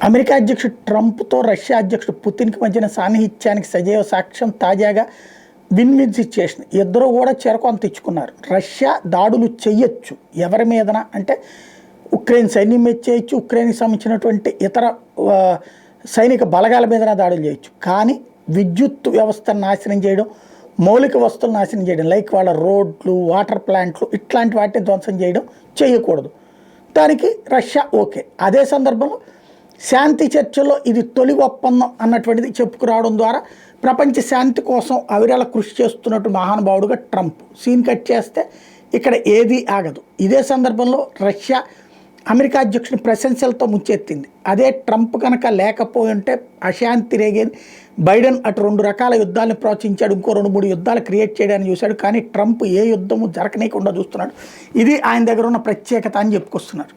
America అధ్యక్షుడు ట్రంప్తో Russia అధ్యక్షుడు పుతిన్కి మధ్యన సాన్నిహిత్యానికి సజీవ సాక్ష్యం తాజాగా విన్ విన్ సిచ్యుయేషన్. ఇద్దరు కూడా చెరకొంత తెచ్చుకున్నారు. రష్యా దాడులు చెయ్యొచ్చు ఎవరి మీదన అంటే ఉక్రెయిన్ సైన్యం మీద చేయొచ్చు, ఉక్రెయిన్కి సంబంధించినటువంటి ఇతర సైనిక బలగాల మీదన దాడులు చేయొచ్చు. కానీ విద్యుత్ వ్యవస్థను నాశనం చేయడం, మౌలిక వస్తువులు నాశనం చేయడం లైక్ వాళ్ళ రోడ్లు, వాటర్ ప్లాంట్లు ఇట్లాంటి వాటిని ధ్వంసం చేయడం చేయకూడదు. దానికి రష్యా ఓకే. అదే సందర్భంలో శాంతి చర్చల్లో ఇది తొలి ఒప్పందం అన్నటువంటిది చెప్పుకురావడం ద్వారా ప్రపంచ శాంతి కోసం అవిరళ కృషి చేస్తున్నట్టు మహానుభావుడుగా ట్రంప్ సీన్ కట్ చేస్తే ఇక్కడ ఏదీ ఆగదు. ఇదే సందర్భంలో రష్యా అమెరికా అధ్యక్షుని ప్రశంసలతో ముంచెత్తింది. అదే ట్రంప్ కనుక లేకపోయి ఉంటే అశాంతి రేగేది. బైడెన్ అటు 2 రకాల యుద్ధాలను ప్రోత్సహించాడు, ఇంకో 2-3 యుద్ధాలు క్రియేట్ చేయడానికి చూశాడు. కానీ ట్రంప్ ఏ యుద్ధము జరగనీయకుండా చూస్తున్నాడు. ఇది ఆయన దగ్గర ఉన్న ప్రత్యేకత అని చెప్పుకొస్తున్నారు.